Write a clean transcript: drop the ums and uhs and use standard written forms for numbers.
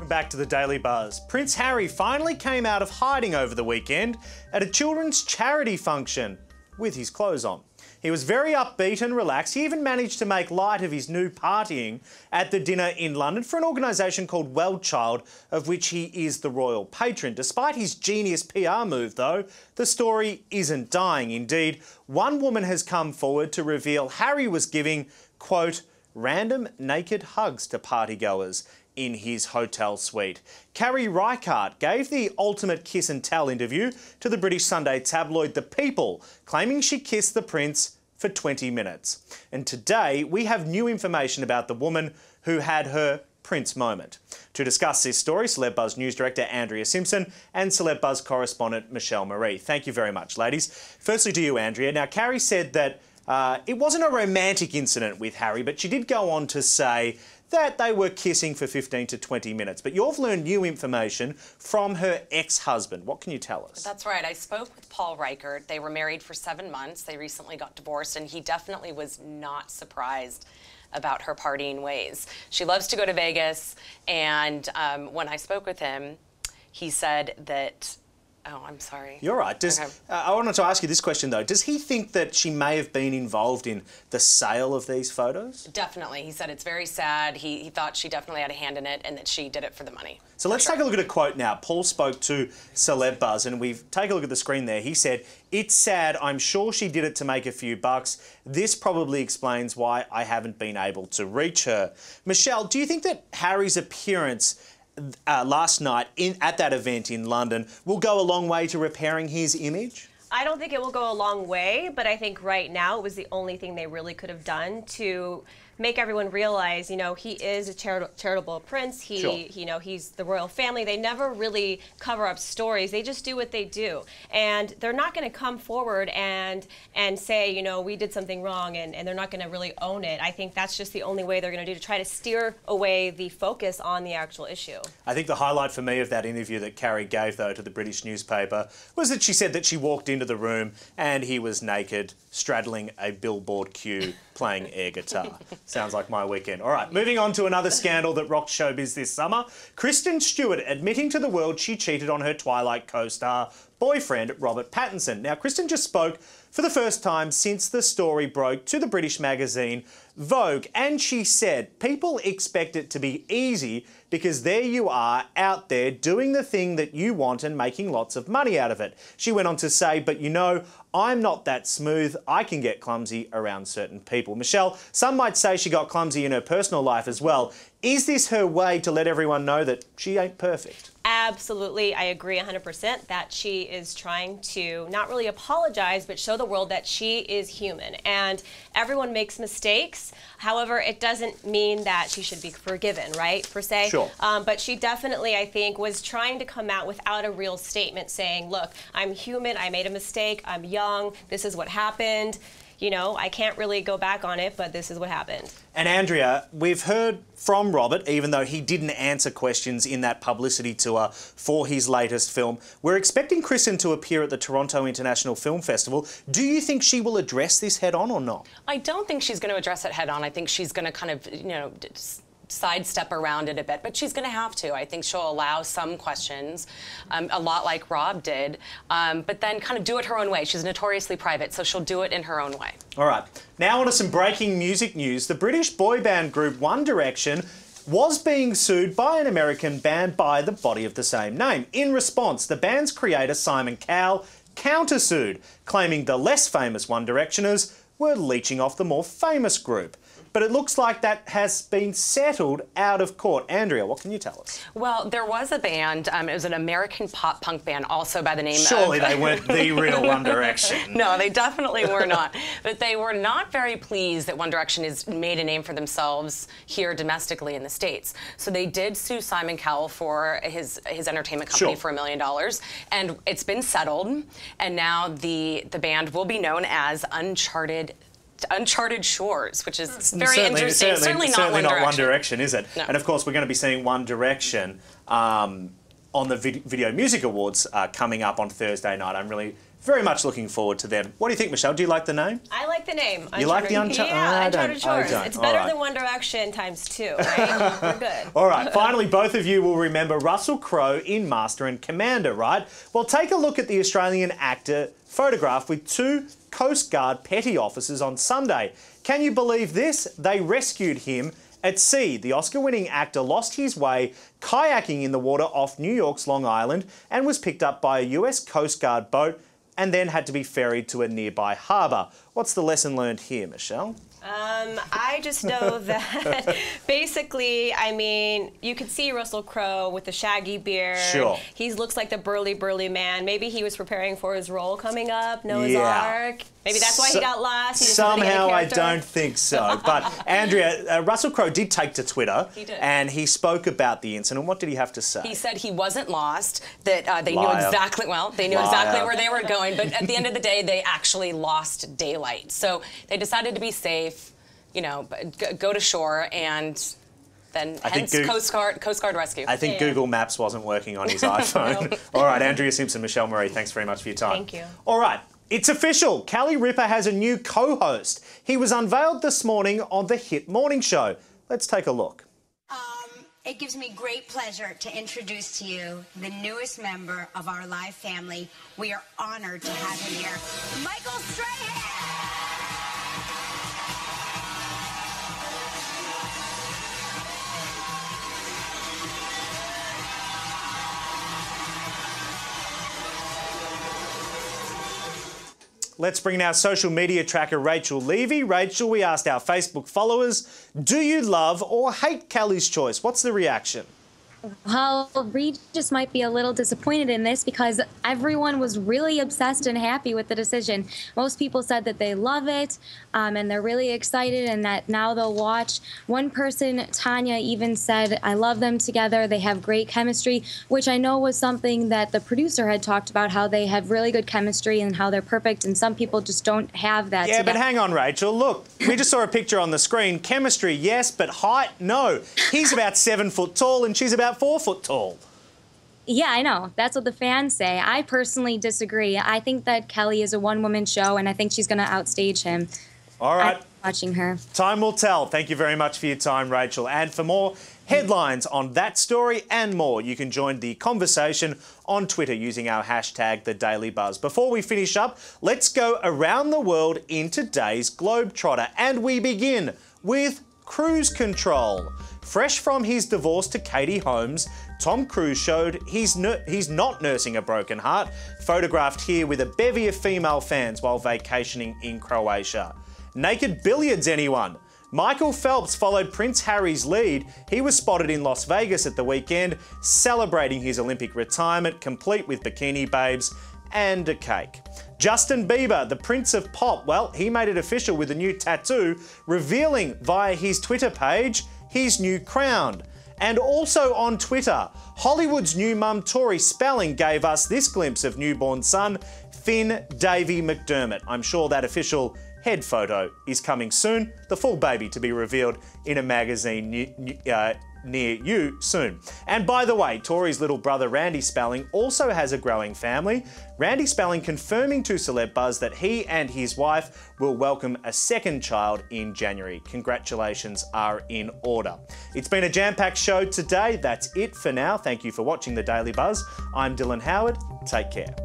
Back to the Daily Buzz. Prince Harry finally came out of hiding over the weekend at a children's charity function with his clothes on. He was very upbeat and relaxed. He even managed to make light of his new partying at the dinner in London for an organisation called WellChild, of which he is the royal patron. Despite his genius PR move, though, the story isn't dying. Indeed, one woman has come forward to reveal Harry was giving, quote, random naked hugs to partygoers in his hotel suite. Carrie Reichardt gave the ultimate kiss and tell interview to the British Sunday tabloid The People, claiming she kissed the prince for 20 minutes. And today we have new information about the woman who had her prince moment. To discuss this story, Celeb Buzz News Director Andrea Simpson and Celeb Buzz correspondent Michelle Marie. Thank you very much, ladies. Firstly to you, Andrea. Now, Carrie said that it wasn't a romantic incident with Harry, but she did go on to say that they were kissing for 15 to 20 minutes. But you've learned new information from her ex-husband. What can you tell us? That's right. I spoke with Paul Reichert. They were married for 7 months. They recently got divorced, and he definitely was not surprised about her partying ways. She loves to go to Vegas, and when I spoke with him, he said that... Oh, I'm sorry. You're right. I wanted to ask you this question, though. Does he think that she may have been involved in the sale of these photos? Definitely. He said it's very sad. He thought she definitely had a hand in it and that she did it for the money. So let's take a look at a quote now. Paul spoke to Celeb Buzz, and we've taken a look at the screen there. He said, "It's sad. I'm sure she did it to make a few bucks. This probably explains why I haven't been able to reach her." Michelle, do you think that Harry's appearance last night at that event in London will go a long way to repairing his image? I don't think it will go a long way, but I think right now it was the only thing they really could have done to make everyone realize, you know, he is a charitable prince. You know, he's the royal family. They never really cover up stories. They just do what they do. And they're not going to come forward and say, you know, we did something wrong, and they're not going to really own it. I think that's just the only way they're going to do to try to steer away the focus on the actual issue. I think the highlight for me of that interview that Carrie gave, though, to the British newspaper was that she said that she walked into the room and he was naked, straddling a billboard queue, playing air guitar. Sounds like my weekend. All right, moving on to another scandal that rocked showbiz this summer. Kristen Stewart admitting to the world she cheated on her Twilight co-star boyfriend, Robert Pattinson. Now, Kristen just spoke for the first time since the story broke to the British magazine Vogue, and she said, people expect it to be easy because there you are out there doing the thing that you want and making lots of money out of it. She went on to say, but you know, I'm not that smooth. I can get clumsy around certain people. Michelle, some might say she got clumsy in her personal life as well. Is this her way to let everyone know that she ain't perfect? Absolutely. I agree 100% that she is trying to not really apologize, but show the world that she is human. And everyone makes mistakes. However, it doesn't mean that she should be forgiven, right, per se? Sure. But she definitely, I think, was trying to come out without a real statement saying, look, I'm human, I made a mistake, I'm young, this is what happened. You know, I can't really go back on it, but this is what happened. And Andrea, we've heard from Robert, even though he didn't answer questions in that publicity tour for his latest film. We're expecting Kristen to appear at the Toronto International Film Festival. Do you think she will address this head on or not? I don't think she's going to address it head on. I think she's going to kind of, you know, sidestep around it a bit, but she's going to have to. I think she'll allow some questions, a lot like Rob did, but then kind of do it her own way. She's notoriously private, so she'll do it in her own way. All right. Now on to some breaking music news. The British boy band group One Direction was being sued by an American band by the body of the same name. In response, the band's creator, Simon Cowell, countersued, claiming the less famous One Directioners were leeching off the more famous group. But it looks like that has been settled out of court. Andrea, what can you tell us? Well, there was a band, it was an American pop-punk band also by the name of... Surely they weren't the real One Direction. No, they definitely were not. But they were not very pleased that One Direction has made a name for themselves here domestically in the States. So they did sue Simon Cowell for his entertainment company for $1 million. And it's been settled. And now the band will be known as Uncharted Shores, which is very interesting. Certainly not One Direction, is it? No. And of course, we're going to be seeing One Direction on the Video Music Awards coming up on Thursday night. I'm really very much looking forward to them. What do you think, Michelle? Do you like the name? I like the name. You like the Uncharted? Yeah, Uncharted Shores. It's better right. than One Direction ×2, right? We're good. All right, finally, both of you will remember Russell Crowe in Master and Commander, right? Well, take a look at the Australian actor photographed with 2 Coast Guard petty officers on Sunday. Can you believe this? They rescued him at sea. The Oscar-winning actor lost his way kayaking in the water off New York's Long Island and was picked up by a US Coast Guard boat and then had to be ferried to a nearby harbour. What's the lesson learned here, Michelle? I just know that basically, I mean, you could see Russell Crowe with the shaggy beard. Sure. He looks like the burly man. Maybe he was preparing for his role coming up, Noah's Ark. Maybe that's why he got lost. He Somehow I don't think so. But Andrea, Russell Crowe did take to Twitter. He did. And he spoke about the incident. What did he have to say? He said he wasn't lost, that they knew Liar. exactly, well, they knew exactly where they were going, but at the end of the day, they actually lost daylight. So they decided to be safe, you know, go to shore, and then hence Coast Guard rescue. I think Google Maps wasn't working on his iPhone. No. All right, Andrea Simpson, Michelle Murray, thanks very much for your time. Thank you. All right. It's official. Kelly Ripa has a new co-host. He was unveiled this morning on the hit morning show. Let's take a look. It gives me great pleasure to introduce to you the newest member of our live family. We are honored to have him here, Michael Strahan! Let's bring in our social media tracker, Rachel Levy. Rachel, we asked our Facebook followers, do you love or hate Kelly's choice? What's the reaction? Well, Regis might be a little disappointed in this because everyone was really obsessed and happy with the decision. Most people said that they love it and they're really excited and that now they'll watch. One person, Tanya, even said, I love them together. They have great chemistry, which I know was something that the producer had talked about, how they have really good chemistry and how they're perfect, and some people just don't have that Yeah, together. but hang on, Rachel. Look, we just saw a picture on the screen. Chemistry, yes, but height, no. He's about 7 foot tall and she's about 4 foot tall. Yeah, I know. That's what the fans say. I personally disagree. I think that Kelly is a one-woman show, and I think she's going to outstage him. All right. I'm watching her. Time will tell. Thank you very much for your time, Rachel. And for more headlines on that story and more, you can join the conversation on Twitter using our hashtag #TheDailyBuzz. Before we finish up, let's go around the world in today's Globetrotter. And we begin with cruise control. Fresh from his divorce to Katie Holmes, Tom Cruise showed he's not nursing a broken heart, photographed here with a bevy of female fans while vacationing in Croatia. Naked billiards, anyone? Michael Phelps followed Prince Harry's lead. He was spotted in Las Vegas at the weekend, celebrating his Olympic retirement, complete with bikini babes and a cake. Justin Bieber, the Prince of Pop, well, he made it official with a new tattoo, revealing via his Twitter page his new crown. And also on Twitter, Hollywood's new mum Tori Spelling gave us this glimpse of newborn son Finn Davey McDermott. I'm sure that official head photo is coming soon, the full baby to be revealed in a magazine near you soon. And by the way, Tori's little brother Randy Spelling also has a growing family. Randy Spelling confirming to Celeb Buzz that he and his wife will welcome a second child in January. Congratulations are in order. It's been a jam-packed show today. That's it for now. Thank you for watching The Daily Buzz. I'm Dylan Howard. Take care.